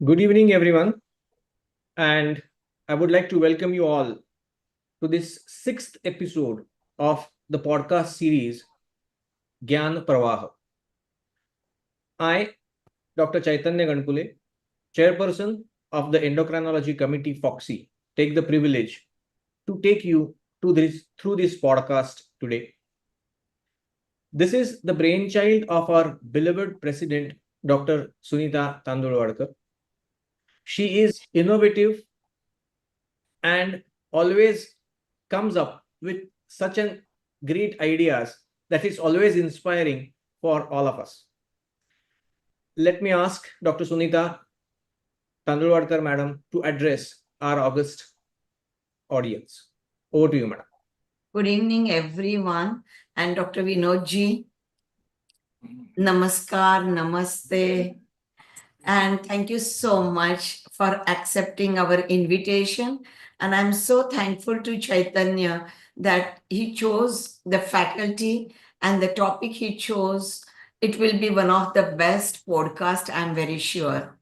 Good evening, everyone, and I would like to welcome you all to this sixth episode of the podcast series Gyan Pravah. I, Dr. Chaitanya Ganpule, Chairperson of the Endocrinology Committee Fogsi, take the privilege to take you to this through this podcast today. This is the brainchild of our beloved President, Dr. Sunita Tandulwadkar. She is innovative and always comes up with such an great ideas that is always inspiring for all of us. Let me ask Dr. Sunita Tandulwadkar madam to address our august audience. Over to you, madam. Good evening, everyone. And Dr. Vinod ji, namaskar, namaste. And thank you so much for accepting our invitation. And I'm so thankful to Chaitanya that he chose the faculty and the topic he chose. It will be one of the best podcasts, I'm very sure.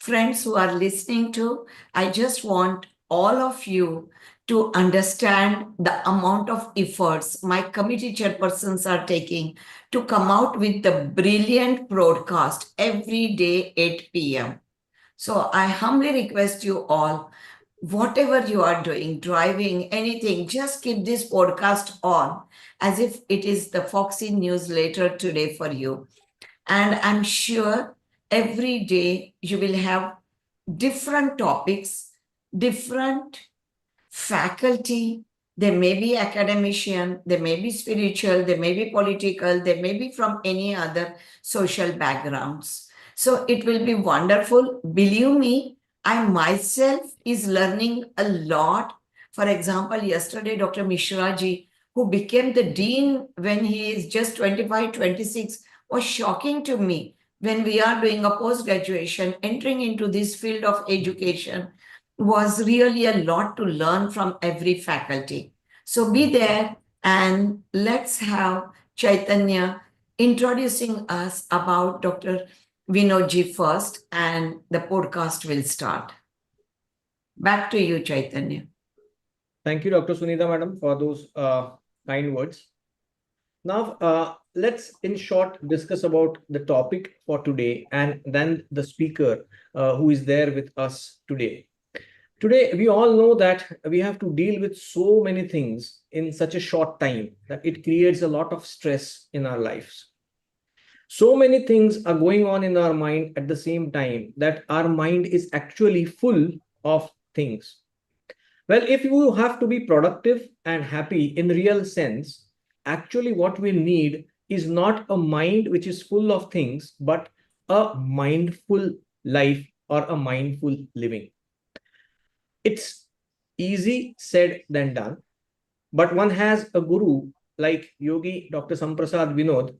Friends who are listening to, I just want all of you to understand the amount of efforts my committee chairpersons are taking to come out with the brilliant broadcast every day 8 p.m. So I humbly request you all, whatever you are doing, driving, anything, just keep this podcast on as if it is the Foxy newsletter today for you. And I'm sure every day you will have different topics, different faculty. They may be academician, they may be spiritual, they may be political, they may be from any other social backgrounds. So it will be wonderful. Believe me, I myself is learning a lot. For example, yesterday, Dr. Mishra ji, who became the dean when he is just 25, 26, was shocking to me. When we are doing a post-graduation, entering into this field of education was really a lot to learn from every faculty. So be there and let's have Chaitanya introducing us about Dr. Vinodji first, and the podcast will start. Back to you, Chaitanya. Thank you, Dr. Sunita madam, for those kind words. Now, let's in short discuss about the topic for today and then the speaker who is there with us today. Today, we all know that we have to deal with so many things in such a short time that it creates a lot of stress in our lives. So many things are going on in our mind at the same time that our mind is actually full of things. Well, if you have to be productive and happy in real sense, actually what we need is not a mind which is full of things, but a mindful life or a mindful living. It's easy said than done, but one has a guru like Yogi Dr. Samprasad Vinod.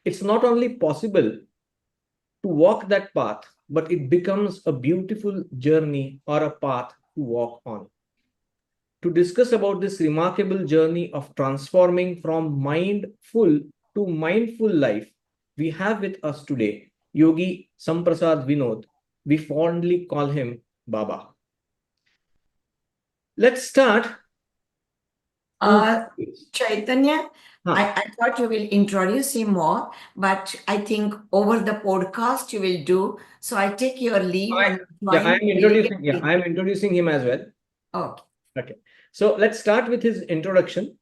It's not only possible to walk that path, but it becomes a beautiful journey or a path to walk on. To discuss about this remarkable journey of transforming from mindful to mindful life, we have with us today Yogi Samprasad Vinod. We fondly call him Baba. Let's start. Chaitanya, I thought you will introduce him more, but I think over the podcast you will do. So I take your leave. I'm introducing him as well. Okay. So let's start with his introduction.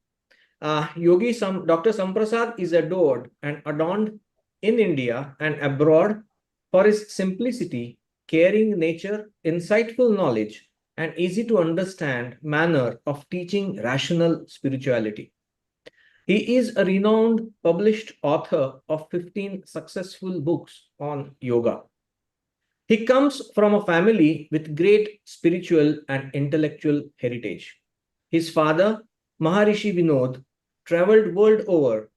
Dr. Samprasad is adored and adorned in India and abroad for his simplicity, caring nature, insightful knowledge, and easy to understand manner of teaching rational spirituality. He is a renowned published author of 15 successful books on yoga. He comes from a family with great spiritual and intellectual heritage. His father, Maharishi Vinod, traveled world over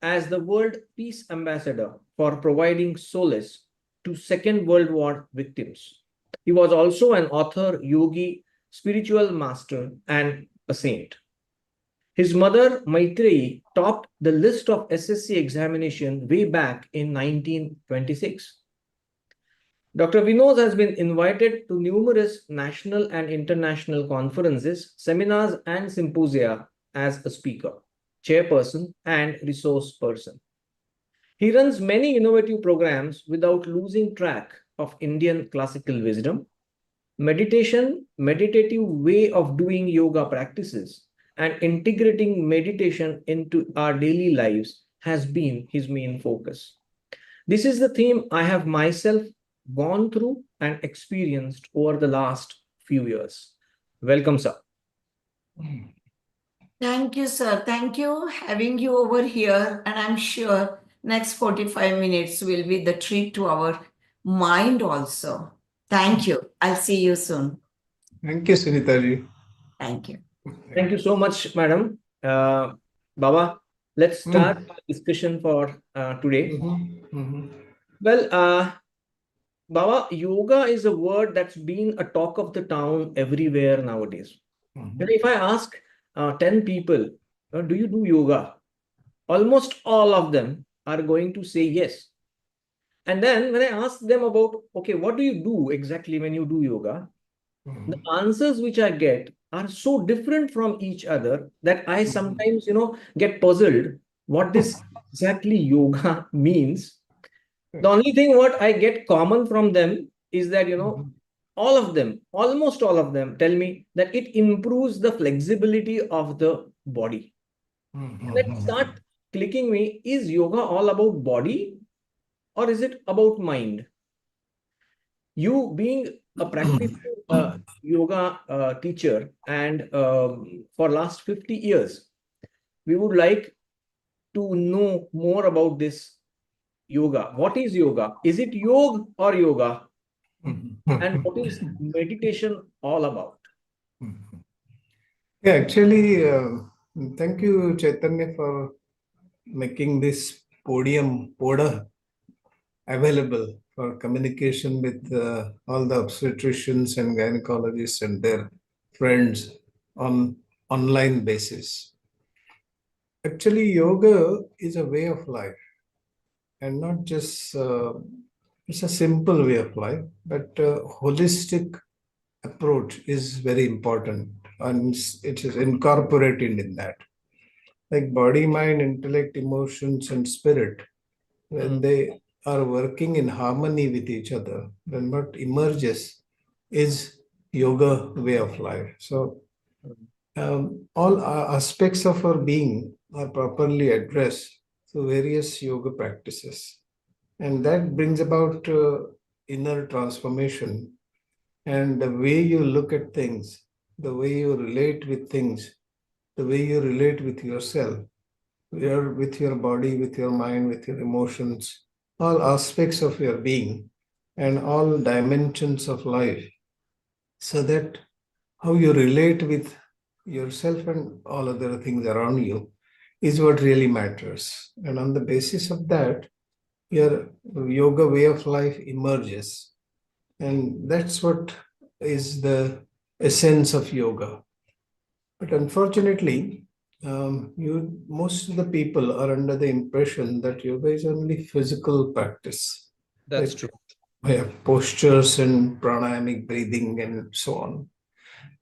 as the World Peace Ambassador for providing solace to Second World War victims. He was also an author, yogi, spiritual master, and a saint. His mother, Maitreyi, topped the list of SSC examination way back in 1926. Dr. Vinod has been invited to numerous national and international conferences, seminars, and symposia as a speaker, chairperson, and resource person. He runs many innovative programs without losing track of Indian classical wisdom, meditation, meditative way of doing yoga practices, and integrating meditation into our daily lives has been his main focus. This is the theme I have myself gone through and experienced over the last few years. Welcome, sir. Thank you, sir. Thank you having you over here. And I'm sure next 45 minutes will be the treat to our mind also. Thank you. I'll see you soon. Thank you, Sunita ji. Thank you. Thank you so much, madam. Baba, let's start our discussion for today. Well, Baba, yoga is a word that's been a talk of the town everywhere nowadays. If I ask 10 people, do you do yoga? Almost all of them are going to say yes. And then when I ask them about, okay, what do you do exactly when you do yoga? The answers which I get are so different from each other that I sometimes, get puzzled what this exactly yoga means. The only thing what I get common from them is that, all of them, almost all of them tell me that it improves the flexibility of the body. Let's start clicking me. Is yoga all about body or is it about mind? You being a practicing yoga teacher and for last 50 years, we would like to know more about this yoga. What is yoga? Is it yoga or yoga? And what is meditation all about? Yeah, actually, thank you, Chaitanya, for making this poda available for communication with all the obstetricians and gynecologists and their friends on online basis. Actually, yoga is a way of life and not just it's a simple way of life, but holistic approach is very important and it is incorporated in that. Like body, mind, intellect, emotions, and spirit, when they are working in harmony with each other, then what emerges is yoga way of life. So all aspects of our being are properly addressed through various yoga practices. And that brings about inner transformation. And the way you look at things, the way you relate with things, the way you relate with yourself, with your body, with your mind, with your emotions, all aspects of your being, and all dimensions of life, so that how you relate with yourself and all other things around you is what really matters. And on the basis of that, your yoga way of life emerges. And that's what is the essence of yoga. But unfortunately, most of the people are under the impression that yoga is only physical practice. That's true. Yeah, postures and pranayamic breathing and so on.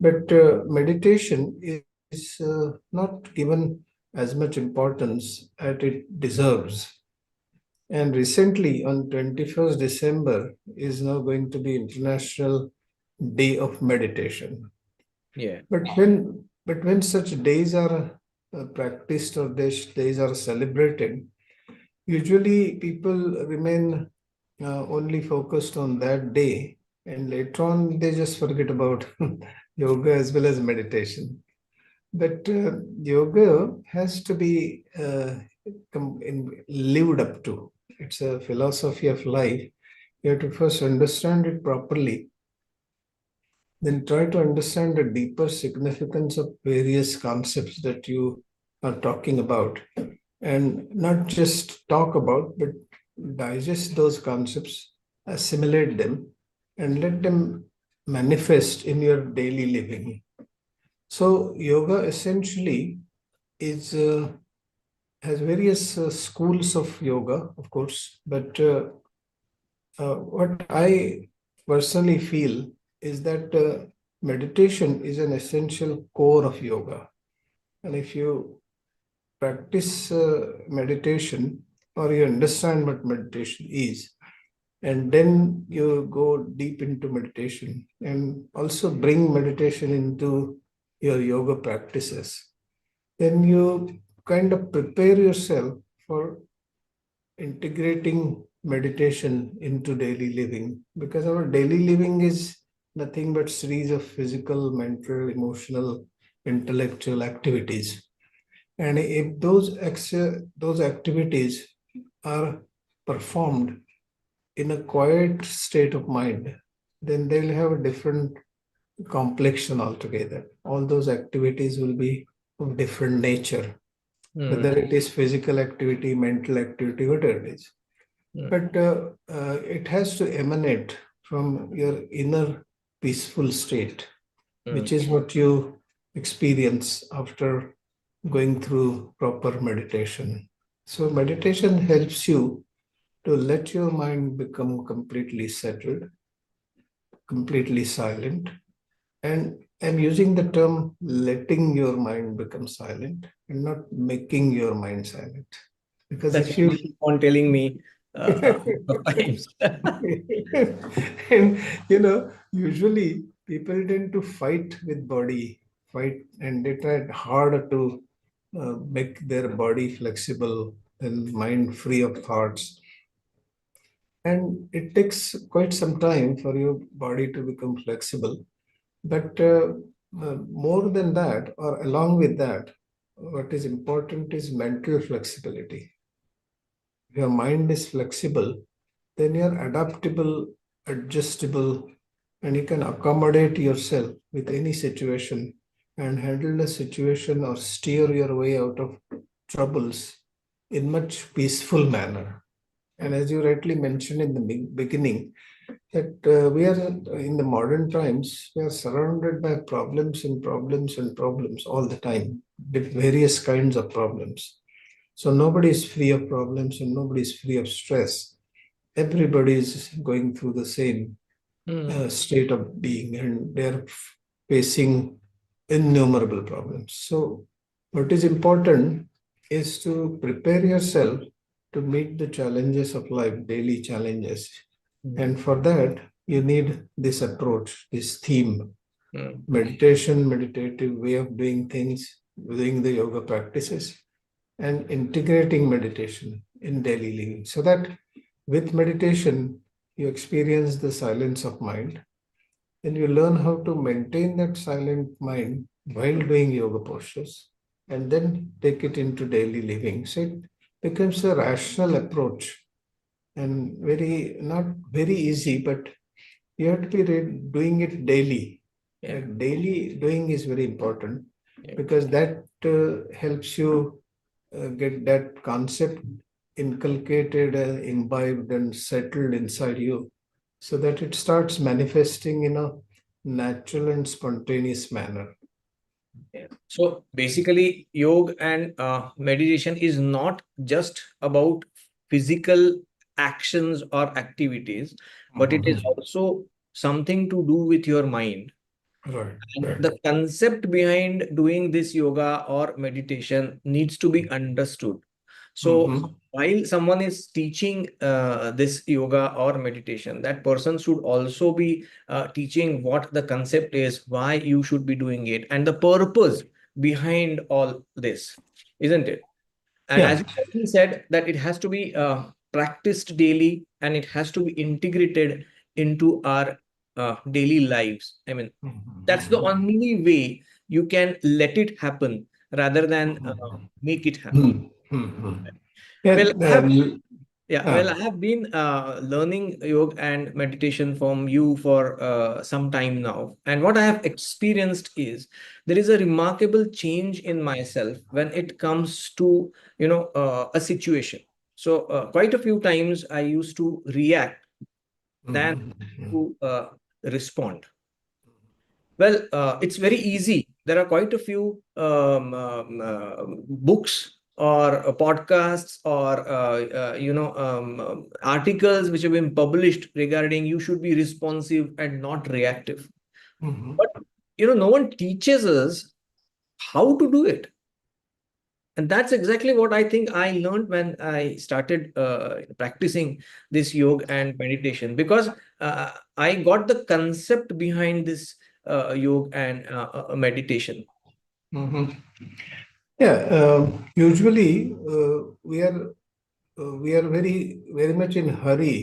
But meditation is not given as much importance as it deserves. And recently, on 21st December, is now going to be International Day of Meditation. Yeah. But when such days are practiced or days are celebrated, usually people remain only focused on that day, and later on they just forget about yoga as well as meditation. But yoga has to be lived up to. It's a philosophy of life. You have to first understand it properly, then try to understand the deeper significance of various concepts that you are talking about, and not just talk about, but digest those concepts, assimilate them, and let them manifest in your daily living. So, yoga essentially is has various schools of yoga, of course, but What I personally feel is that meditation is an essential core of yoga. And if you practice meditation, or you understand what meditation is, and then you go deep into meditation and also bring meditation into your yoga practices, then you kind of prepare yourself for integrating meditation into daily living, because our daily living is nothing but series of physical, mental, emotional, intellectual activities. And if those activities are performed in a quiet state of mind, then they'll have a different complexion altogether. All those activities will be of different nature, whether it is physical activity, mental activity, whatever it is. But it has to emanate from your inner peaceful state, which is what you experience after going through proper meditation. So, meditation helps you to let your mind become completely settled, completely silent. And I'm using the term letting your mind become silent and not making your mind silent. Because That's if what you you keep on telling me times. and usually people tend to fight with body, fight, and they try hard to make their body flexible and mind free of thoughts. And it takes quite some time for your body to become flexible. But more than that, or along with that, what is important is mental flexibility. If your mind is flexible, then you're adaptable, adjustable, and you can accommodate yourself with any situation and handle the situation or steer your way out of troubles in much peaceful manner. And as you rightly mentioned in the beginning, that we are in the modern times, we are surrounded by problems and problems and problems all the time, with various kinds of problems. So nobody is free of problems and nobody is free of stress. Everybody is going through the same state of being, and they're facing innumerable problems. So what is important is to prepare yourself to meet the challenges of life, daily challenges. And for that, you need this approach, this theme, meditation, meditative way of doing things, doing the yoga practices, and integrating meditation in daily living. So that with meditation, you experience the silence of mind, and you learn how to maintain that silent mind while doing yoga postures, and then take it into daily living. So it becomes a rational approach, and not very easy, but you have to be doing it daily. Daily doing is very important, because that helps you get that concept inculcated and imbibed and settled inside you, so that it starts manifesting in a natural and spontaneous manner. So basically, yoga and meditation is not just about physical actions or activities, but it is also something to do with your mind. Right. And the concept behind doing this yoga or meditation needs to be understood. So while someone is teaching this yoga or meditation, that person should also be teaching what the concept is, why you should be doing it, and the purpose behind all this, isn't it? And as Yeah. you already said, that it has to be practiced daily and it has to be integrated into our daily lives. I mean, that's the only way you can let it happen rather than make it happen. Yeah, Well, I have been learning yoga and meditation from you for some time now. And what I have experienced is there is a remarkable change in myself when it comes to, a situation. So quite a few times I used to react than to respond. Well, it's very easy. There are quite a few books or podcasts or articles which have been published regarding you should be responsive and not reactive. Mhm. But no one teaches us how to do it. And that's exactly what I think I learned when I started practicing this yoga and meditation, because I got the concept behind this yoga and meditation. Mhm. Yeah, usually we are very much in hurry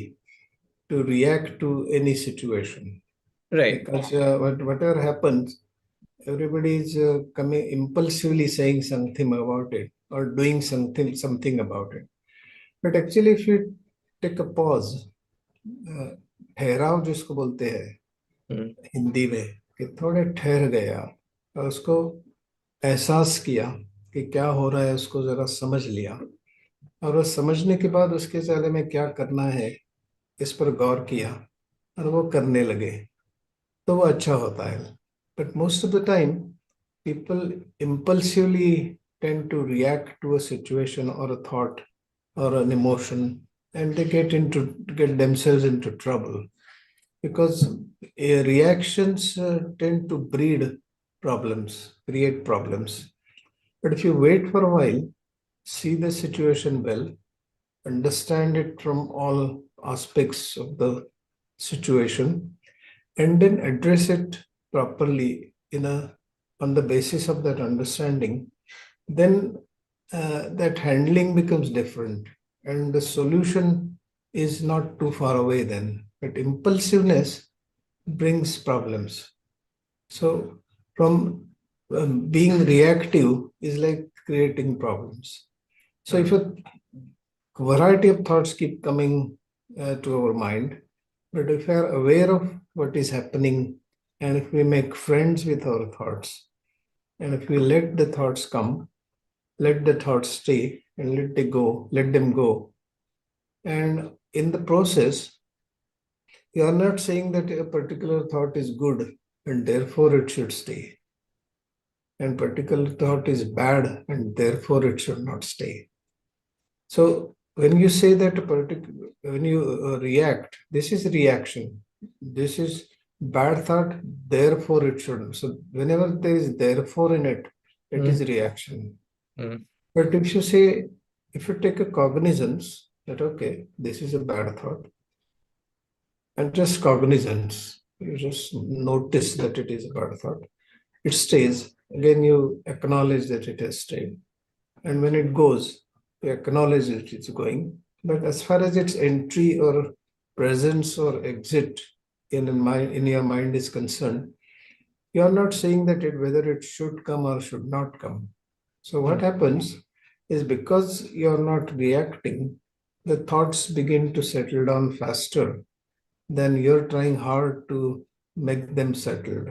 to react to any situation, Right. because whatever happens, everybody is coming impulsively saying something about it or doing something about it. But actually, if you take a pause, ठहराव जिसको बोलते हैं Mm. Hindi में, कि थोड़े ठहर गया और उसको एहसास किया कि क्या हो रहा है, उसको जरा समझ लिया, और वो समझने के बाद उसके बारे में क्या करना है इस पर गौर किया और वो करने लगे, तो वो अच्छा होता है. But most of the time people impulsively tend to react to a situation or a thought or an emotion, and they get themselves into trouble, because reactions tend to create problems. But if you wait for a while, see the situation well, understand it from all aspects of the situation, and then address it properly on the basis of that understanding, then that handling becomes different, and the solution is not too far away then. But impulsiveness brings problems. So from being reactive is like creating problems. So if a variety of thoughts keep coming to our mind, but if we are aware of what is happening, and if we make friends with our thoughts, and if we let the thoughts come, let the thoughts stay, and let them go. And in the process, you are not saying that a particular thought is good and therefore it should stay, and particular thought is bad and therefore it should not stay. So when you say that when you react, this is reaction. This is bad thought, therefore it shouldn't. So whenever there is therefore in it, it is reaction. Mm. But if you say, if you take a cognizance that, okay, this is a bad thought, and just cognizance, you just notice that it is a bad thought, it stays. Again, you acknowledge that it has stayed. And when it goes, you acknowledge that it's going. But as far as its entry or presence or exit in your mind is concerned, you are not saying that whether it should come or should not come. So what happens is, because you are not reacting, the thoughts begin to settle down faster than you're trying hard to make them settled.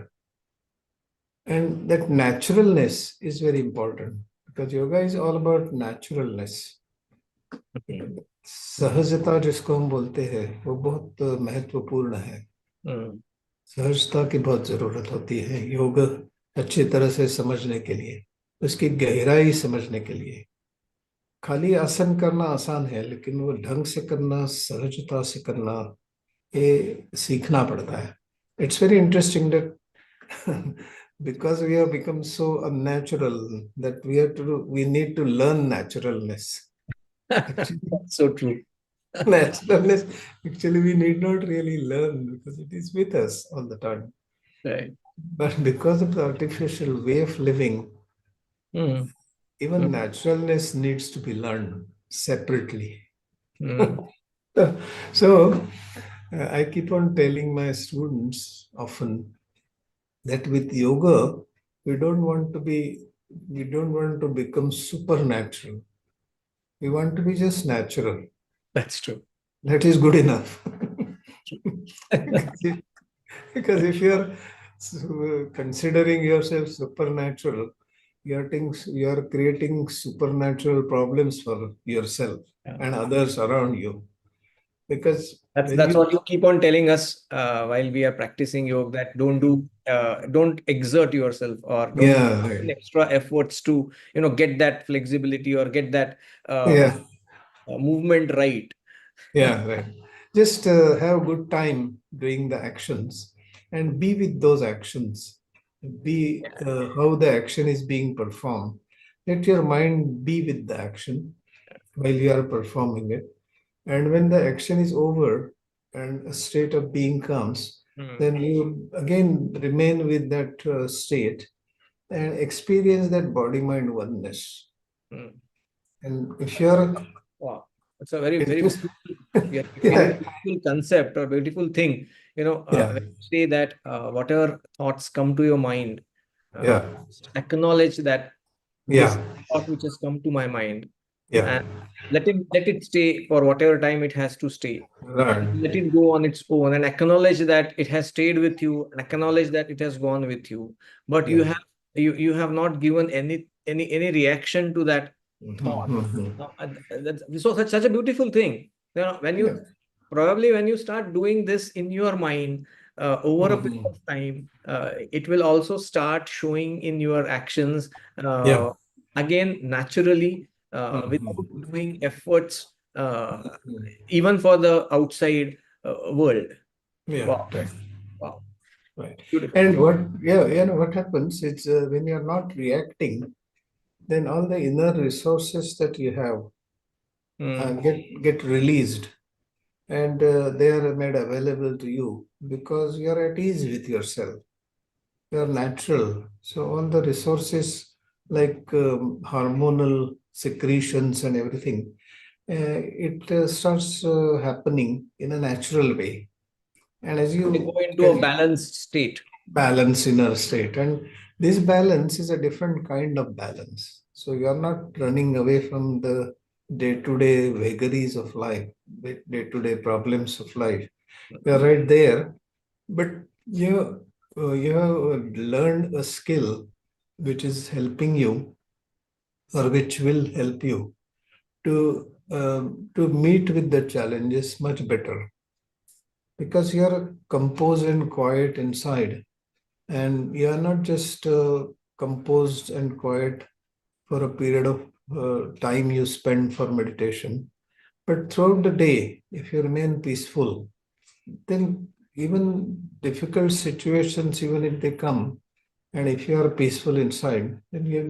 And that naturalness is very important, because yoga is all about naturalness. सहजता जिसको हम बोलते हैं, वो बहुत महत्वपूर्ण है. सहजता की बहुत जरूरत होती है योग अच्छी तरह से समझने के लिए, उसकी गहराई समझने के लिए. खाली आसन करना आसान है, लेकिन वो ढंग से करना, सहजता से करना, ये सीखना पड़ता है. It's very interesting that because we have become so unnatural that we need to learn naturalness. Actually, So true. naturalness, actually, we need not really learn, because it is with us all the time. Right. But because of the artificial way of living, even naturalness needs to be learned separately. So I keep on telling my students often that with yoga, we don't want to become supernatural. We want to be just natural. That's true. That is good enough. Because if you are considering yourself supernatural, you are creating supernatural problems for yourself and others around you. Because that's what you keep on telling us while we are practicing yoga, that don't do don't exert yourself or don't Yeah, put in right. extra efforts to get that flexibility or get that Yeah, movement right. yeah, right. Just have good time doing the actions and be with those actions. Be how the action is being performed. Let your mind be with the action while you are performing it. And when the action is over and a state of being comes, Hmm. then you again remain with that state and experience that body mind oneness. Hmm. And if you're Wow, it's a very, very interested, beautiful, yeah, very yeah, beautiful concept or beautiful thing. yeah, When you say that whatever thoughts come to your mind, uh, yeah, just acknowledge that this yeah, thought which has come to my mind, yeah, and let it stay for whatever time it has to stay. right, Let it go on its own and acknowledge that it has stayed with you and acknowledge that it has gone with you. But yeah. you have not given any reaction to that thought. Mhm. That's so such a beautiful thing. When Yeah. you probably when you start doing this in your mind over a period Mhm. of time, it will also start showing in your actions Yeah. again naturally without Mhm. doing efforts even for the outside world. Yeah, Wow, right, wow, right. beautiful. And what, yeah, what happens is when you're not reacting, then all the inner resources that you have Mm, get released, and they are made available to you because you're at ease with yourself. You're natural. So all the resources like hormonal secretions and everything, it starts happening in a natural way. And as they go you into a can balanced state. balance inner state, and this balance is a different kind of balance. So you are not running away from the day-to-day vagaries of life, day-to-day problems of life. You are right there, but you have learned a skill which is helping you, or which will help you to meet with the challenges much better, because you are composed and quiet inside, and you are not just composed and quiet for a period of time you spend for meditation, but throughout the day, if you remain peaceful, then even difficult situations, even if they come, and if you are peaceful inside, then you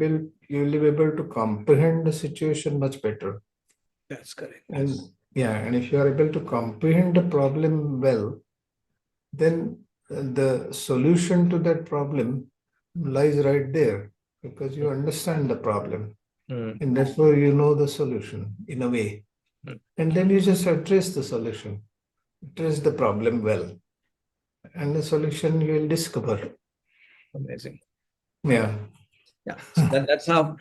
will be able to comprehend the situation much better. That's correct. And yeah, and if you are able to comprehend the problem well, then the solution to that problem lies right there, because you understand the problem Mm, and therefore you know the solution in a way. mm, And then you just address the solution, address the problem well, and the solution you will discover. amazing. Yeah. Yeah, so that's how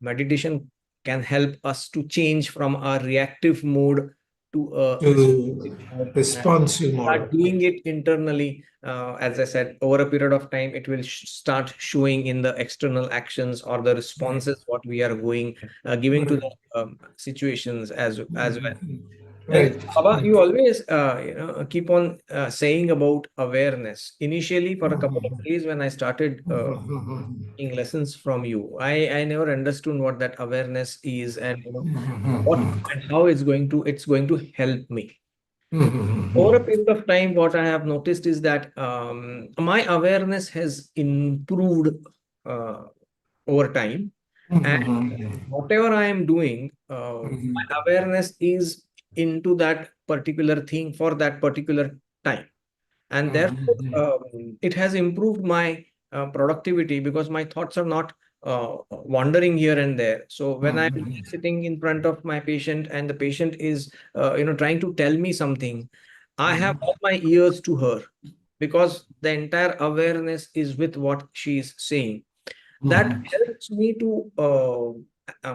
meditation can help us to change from our reactive mode to a responsive To mode and responsive start mode. doing it internally. As I said, over a period of time, it will start showing in the external actions or the Right. responses what we are giving to Right. the situations as well. And Right. Baba, you always keep on saying about awareness. Initially, for a couple of days when I started taking lessons from you, I never understood what that awareness is and what and how it's going to help me. Over a period of time, what I have noticed is that my awareness has improved uh, over time, and whatever I am doing, my awareness is into that particular thing for that particular time, and therefore it has improved my productivity because my thoughts are not wandering here and there. So when I'm sitting in front of my patient and the patient is trying to tell me something, I have all my ears to her because the entire awareness is with what she is saying. That helps me to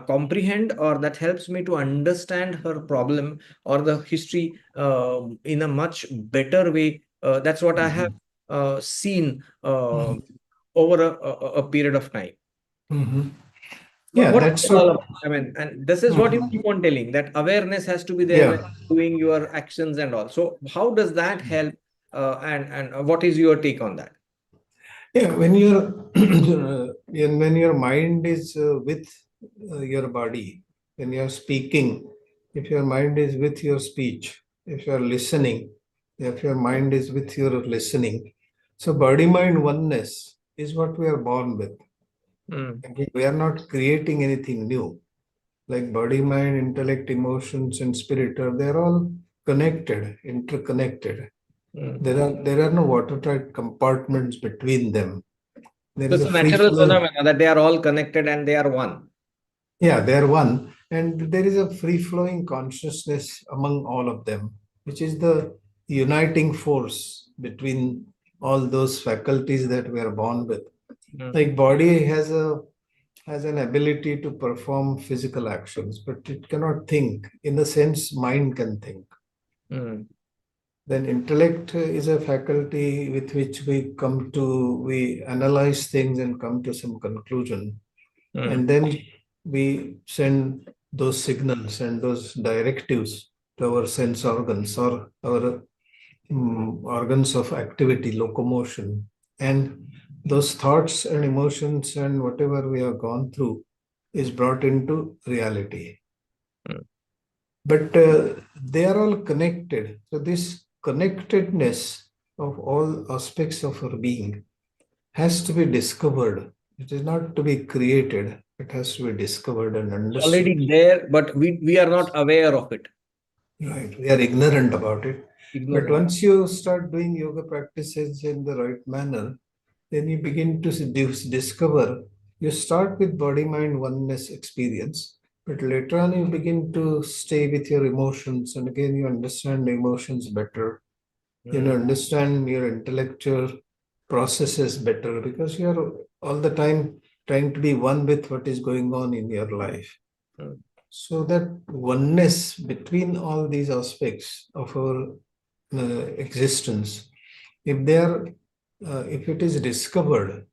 comprehend, or that helps me to understand her problem or the history in a much better way. That's what I have seen over a period of time. Yeah, What is that's it all what. about? I mean, and this is what you keep on telling, that awareness has to be there when Yeah. doing your actions and all. So how does that help? And what is your take on that? Yeah, when when your mind is with your body, when you are speaking, if your mind is with your speech, if you are listening, if your mind is with your listening, so body mind oneness is what we are born with. Mm. Again, we are not creating anything new. Like body, mind, intellect, emotions, and spirit, they're all connected, interconnected. Mm. There are no watertight compartments between them. There So is it's a a free natural flowing. phenomena that they are all connected and they are one. Yeah, they're one, and there is a free flowing consciousness among all of them, which is the uniting force between all those faculties that we are born with. Mm. Like body has an ability to perform physical actions, but it cannot think in the sense mind can think. Mm. Then intellect is a faculty with which we analyze things and come to some conclusion. Mm. And then we send those signals and those directives to our sense organs or our organs of activity, locomotion. And those thoughts and emotions and whatever we have gone through is brought into reality. Mm. But they are all connected. So, this connectedness of all aspects of our being has to be discovered. It is not to be created, it has to be discovered and It's understood. already there, but we are not aware of it. Right. We are ignorant about it. But Ignorant. once you start doing yoga practices in the right manner, then you begin to discover. You start with body mind oneness experience, but later on you begin to stay with your emotions, and again you understand the emotions better. You Mm. understand your intellectual processes better because you're all the time trying to be one with what is going on in your life. Mm. So that oneness between all these aspects of our existence, if they are, if it is discovered,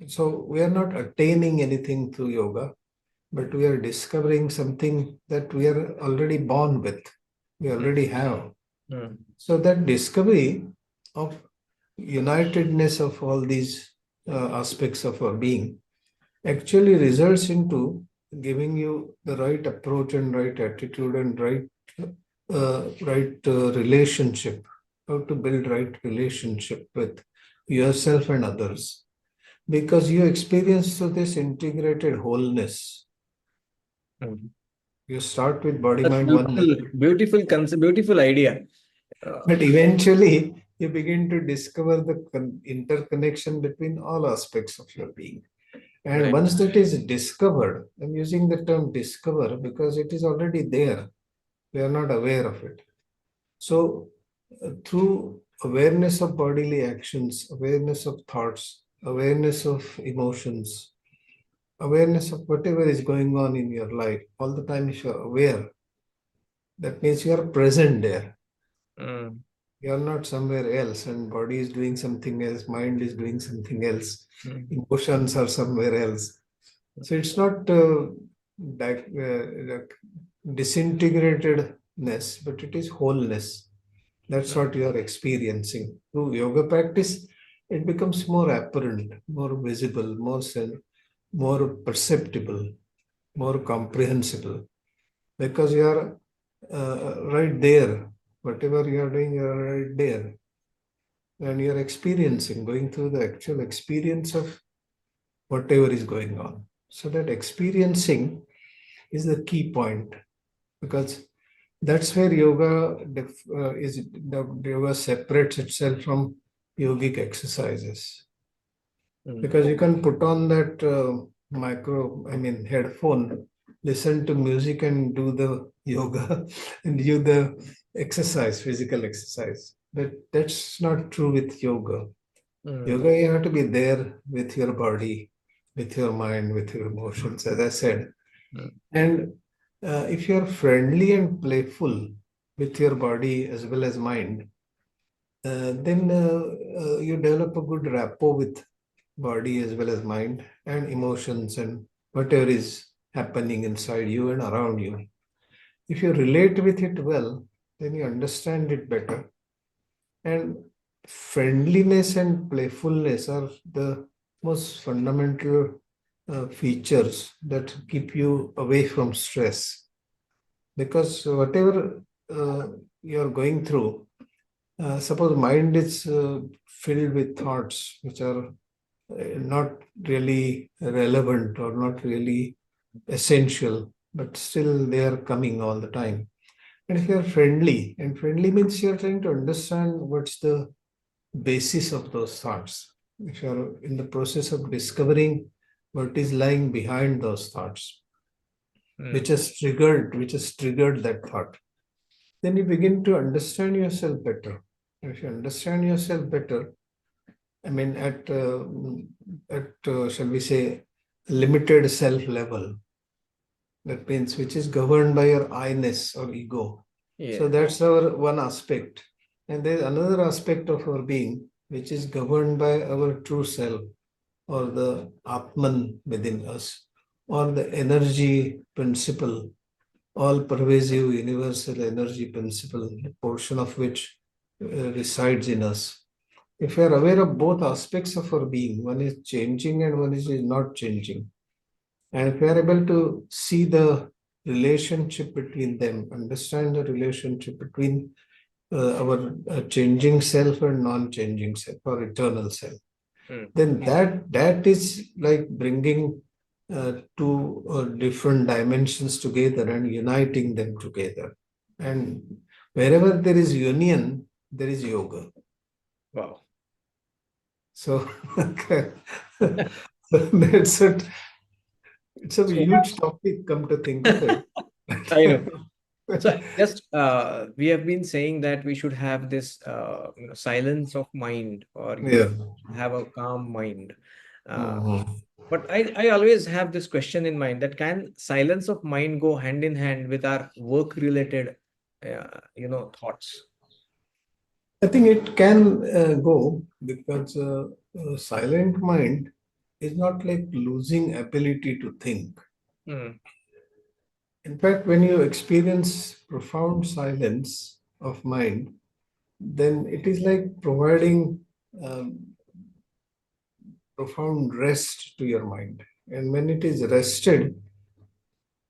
so we are not attaining anything through yoga, but we are discovering something that we are already born with, we already have. Mm. So that discovery of unitedness of all these aspects of our being actually results into giving you the right approach and right attitude and right relationship, how to build right relationship with yourself and others, because you experience through this integrated wholeness. Mm. You start with body That's mind oneness, beautiful, beautiful concept, beautiful idea. but eventually you begin to discover the interconnection between all aspects of your being. And Right. once that is discovered, I'm using the term discover because it is already there. We are not aware of it. So, through awareness of bodily actions, awareness of thoughts, awareness of emotions, awareness of whatever is going on in your life, all the time if you're aware, that means you are present there. Mm. You're not somewhere else, and body is doing something else, mind is doing something else, Mm. emotions are somewhere else. So it's not like disintegratedness, but it is wholeness. That's what you are experiencing. Through yoga practice, it becomes more apparent, more visible, more perceptible, more comprehensible, because you are right there. Whatever you are doing, you are right there. And you are experiencing, going through the actual experience of whatever is going on. So that experiencing is the key point, because that's where yoga separates itself from yogic exercises, Mm. because you can put on that headphone, listen to music and do the yoga and do the exercise, physical exercise, but that's not true with yoga. Mm. Yoga, you have to be there with your body, with your mind, with your emotions, as I said. Mm. And if you're friendly and playful with your body as well as mind, then you develop a good rapport with body as well as mind and emotions and whatever is happening inside you and around you. If you relate with it well, then you understand it better. And friendliness and playfulness are the most fundamental features that keep you away from stress. Because whatever you're going through, suppose mind is filled with thoughts which are not really relevant or not really essential, but still they are coming all the time. And if you're friendly, and friendly means you're trying to understand what's the basis of those thoughts. If you're in the process of discovering what is lying behind those thoughts, which has triggered that thought, then you begin to understand yourself better. If you understand yourself better, I mean, shall we say, limited self level, that means which is governed by your I-ness or ego. So that's our one aspect. And there's another aspect of our being, which is governed by our true self or the Atman within us, or the energy principle, all pervasive universal energy principle, a portion of which resides in us. If we are aware of both aspects of our being, one is changing and one is not changing, and if we are able to see the relationship between them, understand the relationship between our changing self and non-changing self or eternal self, then that is like bringing two different dimensions together and uniting them together. And wherever there is union, there is yoga. Wow. So that's it. It's a huge topic, come to think of it. I know. So just we have been saying that we should have this silence of mind, or Yeah. have a calm mind. Mhm. But I always have this question in mind, that can silence of mind go hand in hand with our work related thoughts? I think it can go, because a silent mind is not like losing ability to think. Hmm. In fact, when you experience profound silence of mind, then it is like providing profound rest to your mind. And when it is rested,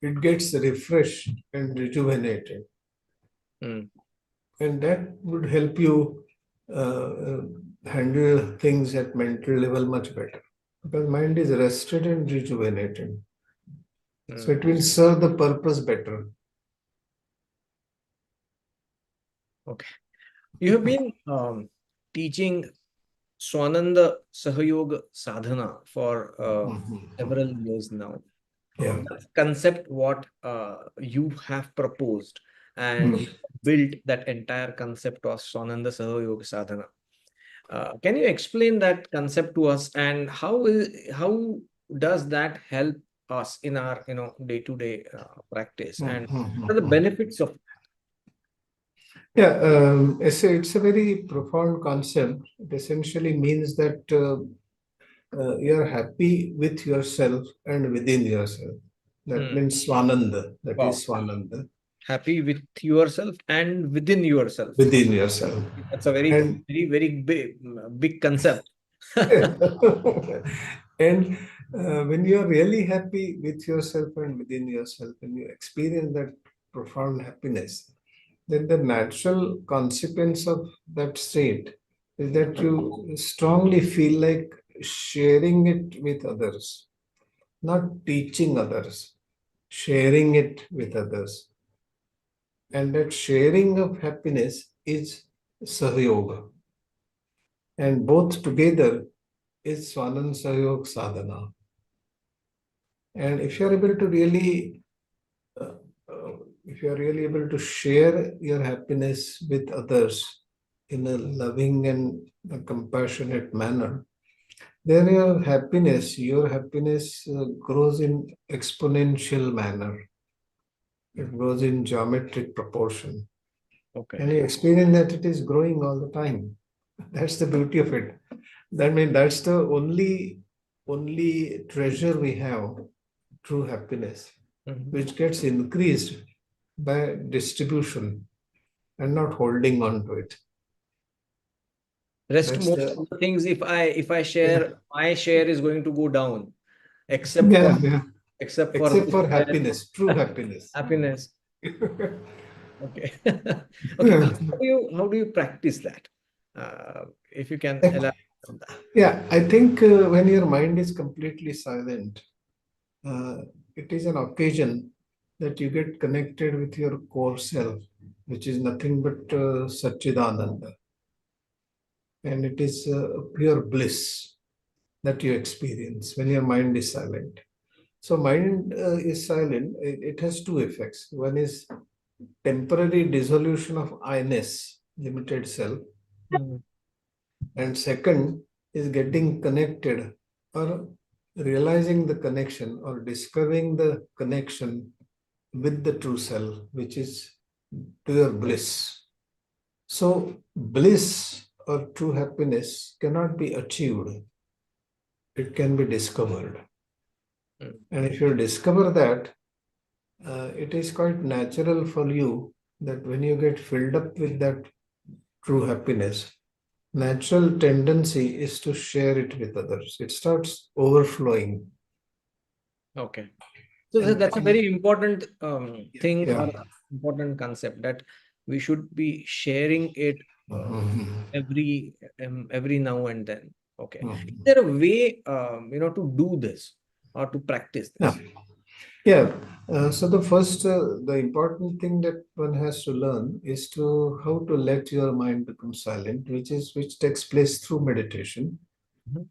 it gets refreshed and rejuvenated. Hmm. And that would help you handle things at mental level much better, because mind is rested and rejuvenated. So it will serve the purpose better. Okay. You have been teaching Swananda Sahayoga Sadhana for several years now. Yeah. That concept, what you have proposed and built that entire concept of Swananda Sahayoga Sadhana. Can you explain that concept to us, and how does that help us in our day-to-day practice, and what are the benefits of? Yeah, it's a very profound concept. It essentially means that you're happy with yourself and within yourself. That means Swananda. That Wow. is Swananda. Happy with yourself and within yourself. Within yourself. That's a very, And very big concept. and when you are really happy with yourself and within yourself, and you experience that profound happiness, then the natural consequence of that state is that you strongly feel like sharing it with others, not teaching others, sharing it with others. And that sharing of happiness is Sahayoga. And both together is Swanand Sahayog Sadhana. And if you're able to really, if you're really able to share your happiness with others in a loving and a compassionate manner, then your happiness grows in exponential manner. It grows in geometric proportion. Okay. And you experience that it is growing all the time. That's the beauty of it. That means that's the only treasure we have, true happiness, which gets increased by distribution and not holding on to it. Rest That's most of the things, if I share, my share is going to go down, except yeah, for yeah. except for Except this for happiness, true happiness. happiness. Okay. Okay. How do you practice that? If you can elaborate on that. Yeah, I think when your mind is completely silent, uh, it is an occasion that you get connected with your core self, which is nothing but Satchidananda. And it is pure bliss that you experience when your mind is silent. So, mind is silent, it has two effects. One is temporary dissolution of I-ness, limited self, Mm, and second is getting connected or realizing the connection or discovering the connection with the true self, which is pure bliss. So, bliss or true happiness cannot be achieved, it can be discovered. mm, And if you discover that, it is quite natural for you that when you get filled up with that true happiness, natural tendency is to share it with others. It starts overflowing. Okay. So And that's a very important thing yeah. or important concept, that we should be sharing it Mhm. every now and then. Okay. Is Mhm. there a way to do this or to practice Yeah. this? Yeah. So the important thing that one has to learn is to how to let your mind become silent, which takes place through meditation. Mhm.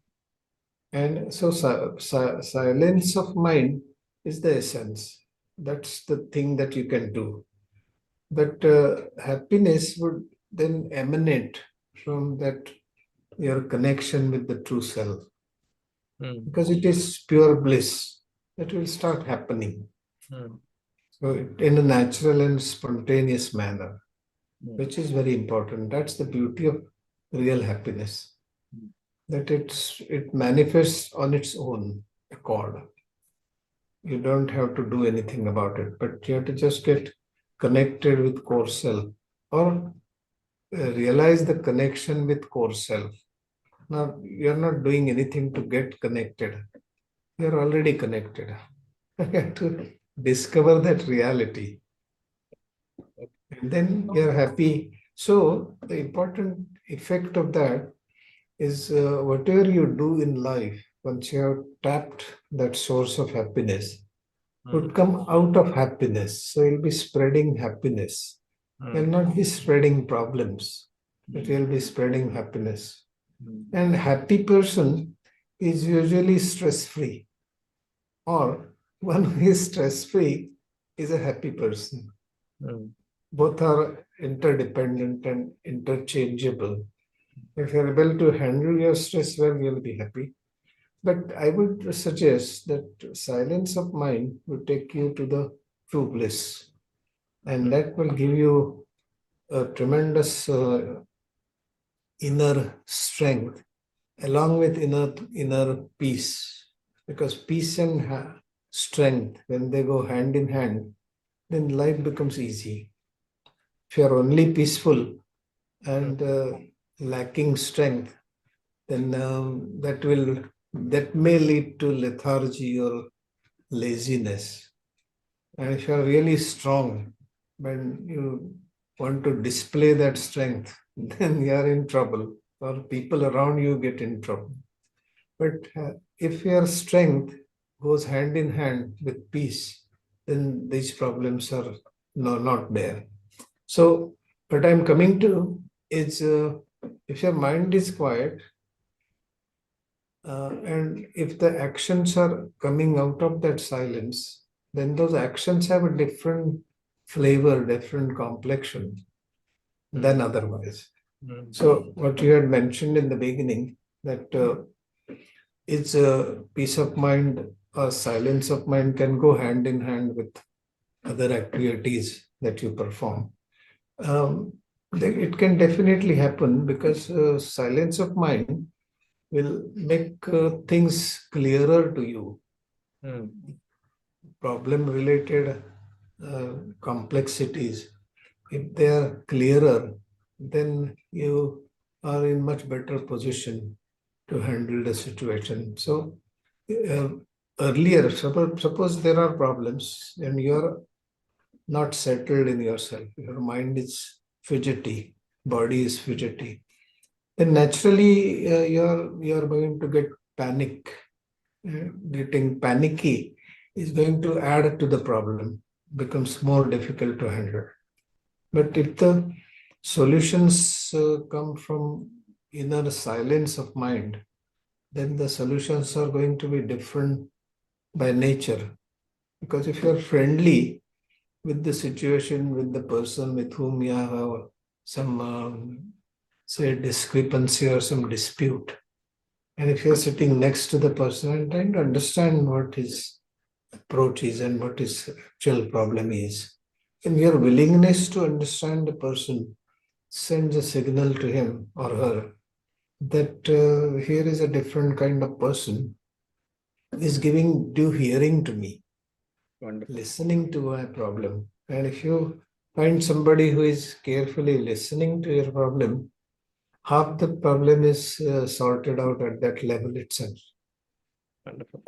And so silence of mind is the essence. That's the thing that you can do. But happiness would then emanate from that your connection with the true self, Mm, because it is pure bliss that will start happening. mm, So in a natural and spontaneous manner, mm, which is very important. That's the beauty of real happiness, mm, that it manifests on its own accord. You don't have to do anything about it, but you have to just get connected with core self or realize the connection with core self. Now, you're not doing anything to get connected. You're already connected. You have to discover that reality. And then you're happy. So, the important effect of that is whatever you do in life, once you have tapped that source of happiness, mm, would come out of happiness. So, you'll be spreading happiness. You'll mm, not be spreading problems, but mm, you'll be spreading happiness. mm, And happy person is usually stress free, or one who is stress free is a happy person. mm, Both are interdependent and interchangeable. If you're able to handle your stress well, you'll be happy. But I would suggest that silence of mind will take you to the true bliss, and mm, that will give you a tremendous inner strength along with inner peace, because peace and strength, when they go hand in hand, then life becomes easy. If you're only peaceful mm, and lacking strength, then that may lead to lethargy or laziness. And if you're really strong, when you want to display that strength, then you are in trouble, or people around you get in trouble. But if your strength goes hand in hand with peace, then these problems are not there. So, what I'm coming to is if your mind is quiet, and if the actions are coming out of that silence, then those actions have a different flavor, different complexion than mm, otherwise. mm, So, what you had mentioned in the beginning, that it's a peace of mind or silence of mind can go hand in hand with other activities that you perform. Um, it can definitely happen, because silence of mind will make things clearer to you. mm, Problem related complexities, if they are clearer, then you are in much better position to handle the situation. So earlier, suppose there are problems and you're not settled in yourself, your mind is fidgety, body is fidgety, then naturally you're going to get panic. Getting panicky is going to add to the problem, becomes more difficult to handle. But if the solutions come from inner silence of mind, then the solutions are going to be different by nature. Because if you're friendly with the situation, with the person with whom you have some, say, discrepancy or some dispute, and if you're sitting next to the person and trying to understand what his approach is and what his actual problem is, and your willingness to understand the person sends a signal to him or her that here is a different kind of person is giving due hearing to me, Wonderful. listening to my problem. And if you find somebody who is carefully listening to your problem, half the problem is sorted out at that level itself. Wonderful.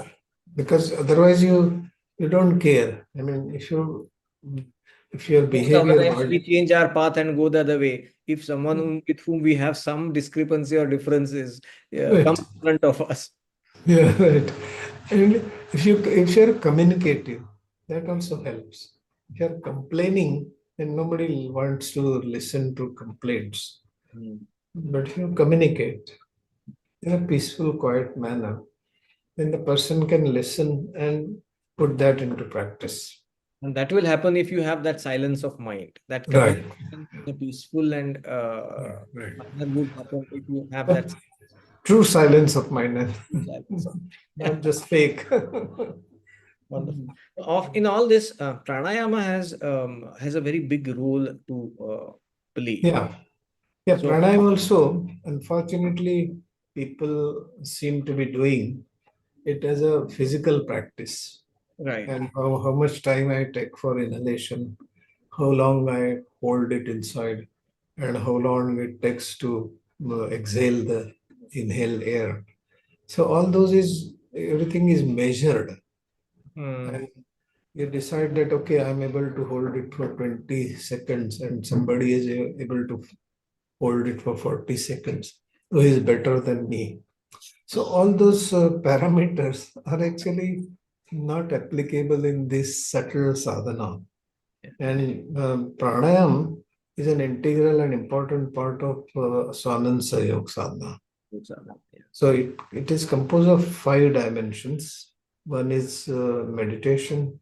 Because otherwise you don't care. I mean, if your Most of the behavior times we change our path and go the other way. If someone with whom we have some discrepancy or differences comes in front of us. Yeah, right. And if you're communicative, that also helps. If you're complaining, then nobody wants to listen to complaints. But if you communicate in a peaceful, quiet manner, then the person can listen and put that into practice. And that will happen if you have that silence of mind. That Right. communication in a peaceful and Right. manner would happen if you have that True silence of mind, silence. not just fake. Wonderful. In all this, pranayama has a very big role to play. Yeah. Yeah, So, pranayama also, unfortunately, people seem to be doing it as a physical practice. right. And how much time I take for inhalation, how long I hold it inside, and how long it takes to exhale the inhaled air. So all those is everything is measured. And you decide that okay, I'm able to hold it for 20 seconds, and somebody is able to hold it for 40 seconds, who is better than me. So all those parameters are actually not applicable in this subtle sadhana. And pranayam is an integral and important part of Swanand Sadhana. So it is composed of 5 dimensions. One is meditation,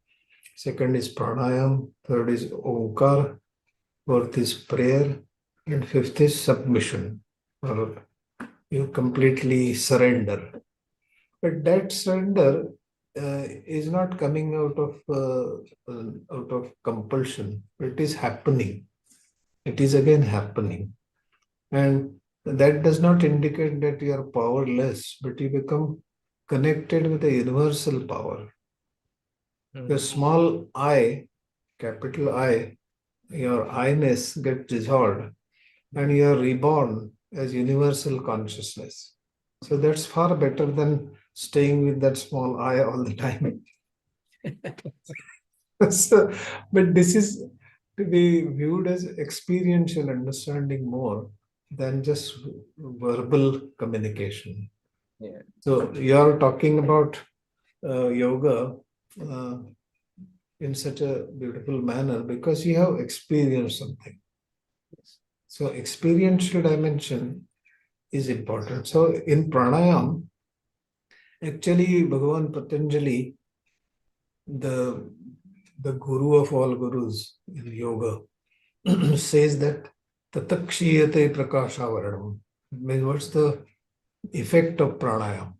second is pranayam, third is omkar, fourth is prayer, and fifth is submission, or you completely surrender. But that surrender is not coming out of compulsion. It is happening. It is again happening, and that does not indicate that you are powerless, but you become connected with a universal power. The small I, capital I, your I-ness gets dissolved, and you are reborn as universal consciousness. So that's far better than staying with that small I all the time. So, but this is to be viewed as experiential understanding more than just verbal communication. Yeah. So you are talking about yoga in such a beautiful manner because you have experienced something. So experiential dimension is important. So in pranayam, actually Bhagavan Patanjali, the guru of all gurus in yoga, says that tatakshiyate prakashavaranam. Means what's the effect of pranayam?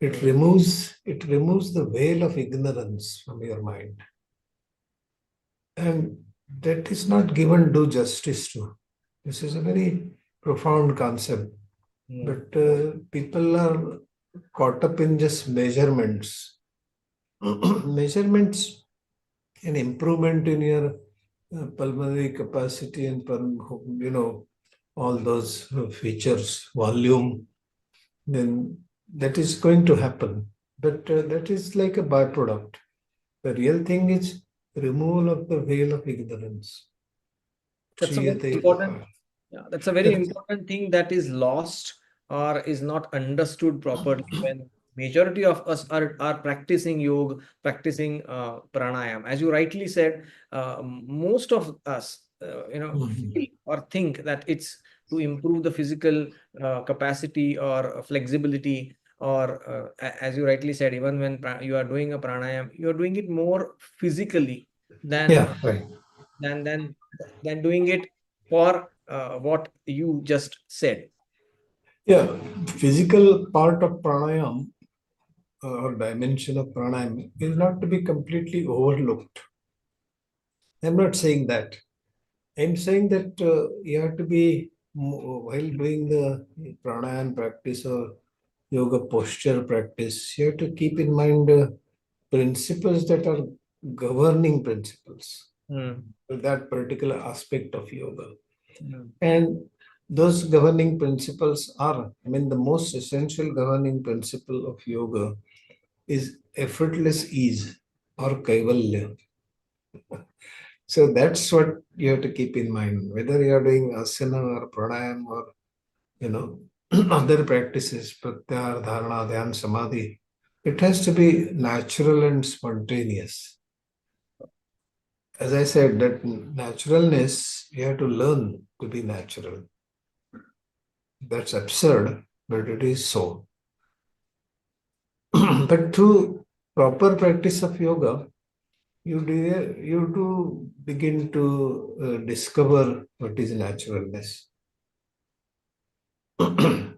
It removes the veil of ignorance from your mind. And that is not given due justice to. This is a very profound concept. But people are caught up in just measurements. Measurements and improvement in your pulmonary capacity and all those features, volume, then that is going to happen. But that is like a byproduct. The real thing is removal of the veil of ignorance. That's a very Shriyate important, upara. yeah, that's a very important thing that is lost or is not understood properly when majority of us are practicing yoga, practicing pranayam. As you rightly said, most of us, Mhm. feel or think that it's to improve the physical capacity or flexibility, or as you rightly said, even when you are doing a pranayam, you are doing it more physically than Yeah, right. than than than doing it for what you just said. Yeah, physical part of pranayam or dimension of pranayam is not to be completely overlooked. I'm not saying that. I'm saying that you have to be, while doing the pranayam practice or yoga posture practice, you have to keep in mind principles that are governing principles Mm, for that particular aspect of yoga. mm, And those governing principles are, I mean, the most essential governing principle of yoga is effortless ease or kaivalya. So that's what you have to keep in mind, whether you are doing asana or pranayam or, you know, other practices, pratyahara, dharana, dhyan, samadhi. It has to be natural and spontaneous. As I said, that naturalness, you have to learn to be natural. That's absurd, but it is so. But through proper practice of yoga, you do begin to discover what is naturalness. mm.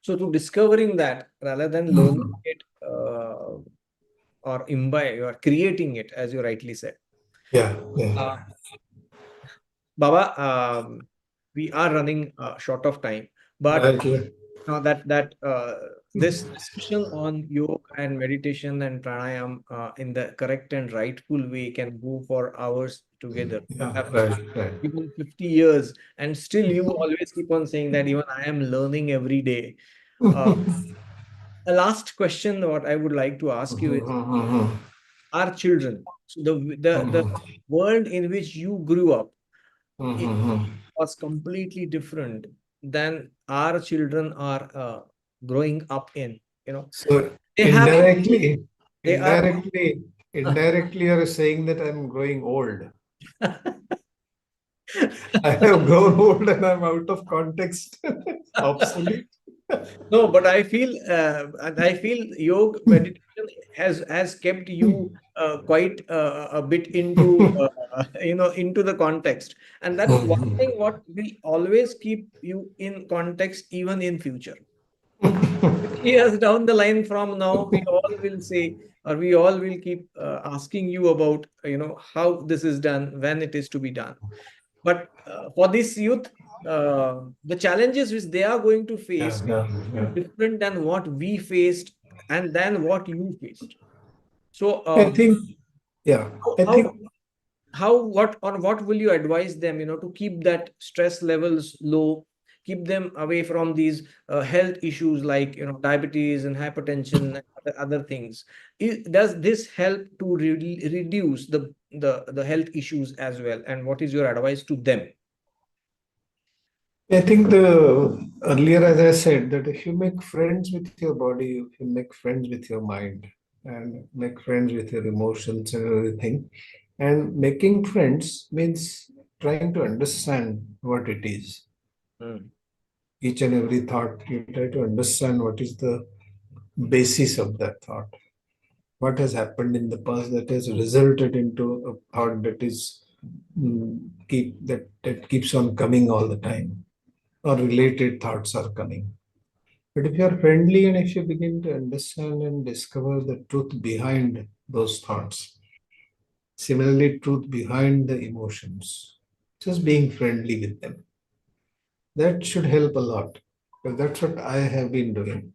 So to discovering that rather than learning it or imbibe or creating it, as you rightly said. Yeah, yeah. Uh, Baba, we are running short of time, but Right, yeah. now that this discussion on yoga and meditation and pranayam in the correct and rightful way can go for hours together. Yeah, Perhaps right, right. even 50 years, and still you always keep on saying that even I am learning every day. Uh, a last question what I would like to ask you is, our children, so the world in which you grew up, it was completely different than our children are growing up in. You know, So they have indirectly, they are indirectly, indirectly, you're saying that I'm growing old. I have grown old and I'm out of context, obsolete. no, but I feel yoga meditation has kept you quite a bit into into the context, and that's one thing what will always keep you in context even in future. 50 years down the line from now, we all will say, or we all will keep asking you about, how this is done, when it is to be done. But for this youth, the challenges which they are going to Yeah, face yeah, are yeah. different than what we faced and than what you faced. So, I think, yeah, how, I how think, what will you advise them, to keep that stress levels low, keep them away from these health issues like, diabetes and hypertension and other things. Does this help to reduce the health issues as well, and what is your advice to them? I think the earlier, as I said, that if you make friends with your body, if you make friends with your mind, and make friends with your emotions and everything, and making friends means trying to understand what it is. Mm, Each and every thought, you try to understand what is the basis of that thought. What has happened in the past that has resulted into a thought that is that keeps on coming all the time, or related thoughts are coming. But if you are friendly and if you begin to understand and discover the truth behind those thoughts, similarly, truth behind the emotions, just being friendly with them, that should help a lot. Because that's what I have been doing.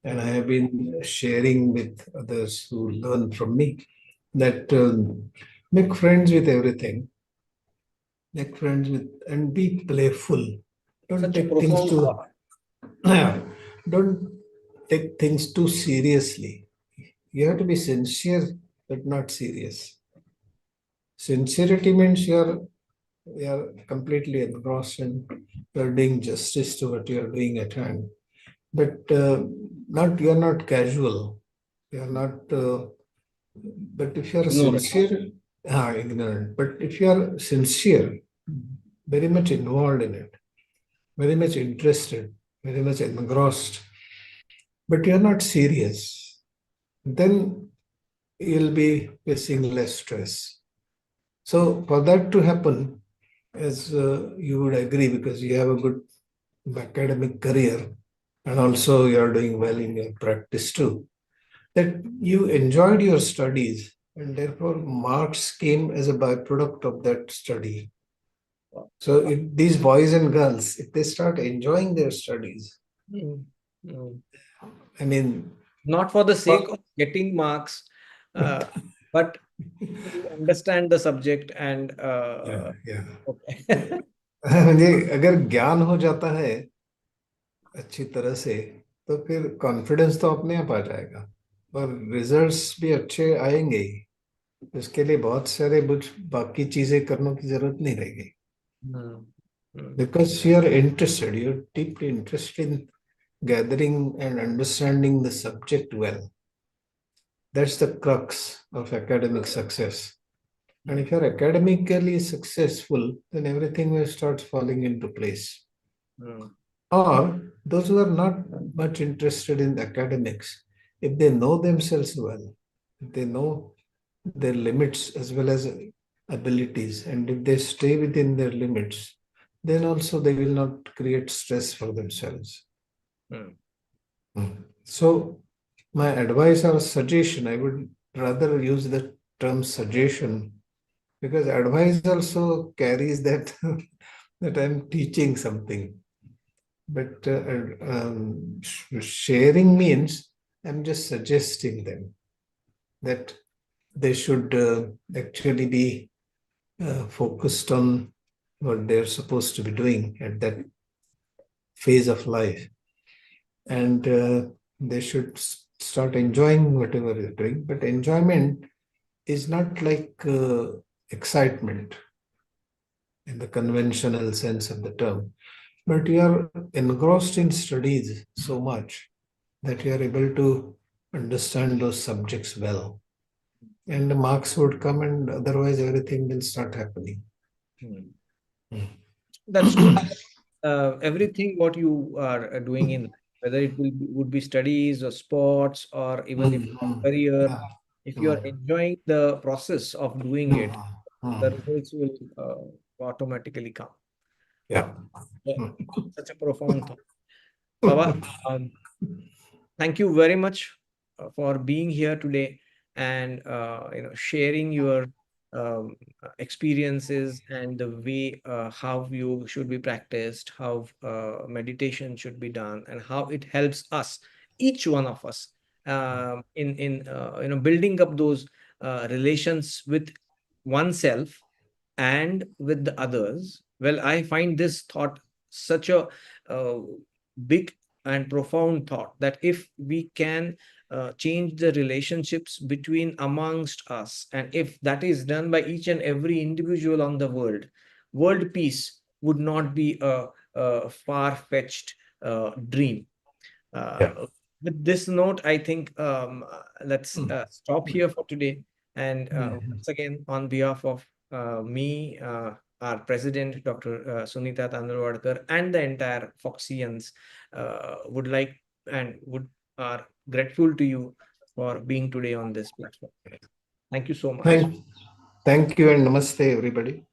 And I mm, have been sharing with others who learn from me that make friends with everything. make friends with, and be playful. Don't Such a take things profound too, thought. don't take things too seriously. You have to be sincere, but not serious. Sincerity means you're completely engrossed and you're doing justice to what you're doing at hand. But not you're not casual. You're not. But if you're Ignorant. sincere, ignorant. But if you're sincere, very much involved in it, very much interested, very much engrossed, but you're not serious, then you'll be facing less stress. So for that to happen, as you would agree, because you have a good academic career and also you're doing well in your practice too, that you enjoyed your studies and therefore marks came as a byproduct of that study. So if these boys and girls, if they start enjoying their studies, Mm, mm. I mean, Not for the sake of getting marks, uh, but to understand the subject and yeah, yeah. okay. म्हणजे अगर ज्ञान हो जाता है अच्छी तरह से तो फिर कॉन्फिडेंस तो अपने आप आ जाएगा और रिजल्ट्स भी अच्छे आएंगे ही उसके लिए बहुत सारे कुछ बाकी चीजें करने की जरूरत नहीं रहेगी Mm, mm, because you're deeply interested in gathering and understanding the subject well. That's the crux of academic success. And if you're academically successful, then everything will start falling into place. mm, Or those who are not much interested in academics, if they know themselves well, if they know their limits as well as abilities, and if they stay within their limits, then also they will not create stress for themselves. mm. So, my advice or suggestion, I would rather use the term suggestion because advice also carries that that I'm teaching something. But sharing means I'm just suggesting them that they should actually be focused on what they're supposed to be doing at that phase of life. And they should start enjoying whatever they're doing. But enjoyment is not like excitement in the conventional sense of the term, but you are engrossed in studies so much that you are able to understand those subjects well. And the marks would come, and otherwise, everything will start happening. Mm. Mm. That's true. Everything what you are doing in life, whether it would be studies or sports or even if career, Yeah. if you are enjoying the process of doing it, the results will automatically come. Yeah. Yeah, such a profound thought. Baba, thank you very much for being here today and sharing your experiences and the way how you should be practiced, how meditation should be done, and how it helps us, each one of us, in building up those relations with oneself and with the others. Well, I find this thought such a uh, big and profound thought that if we can change the relationships between amongst us, and if that is done by each and every individual on the world peace would not be a far-fetched dream. Yeah. With this note, I think let's stop here for today. And once again, on behalf of me, our president, Dr. Sunita Tandulwadkar, and the entire Foxians, would like and would are grateful to you for being today on this platform. Thank you so much. Thank you and namaste, everybody.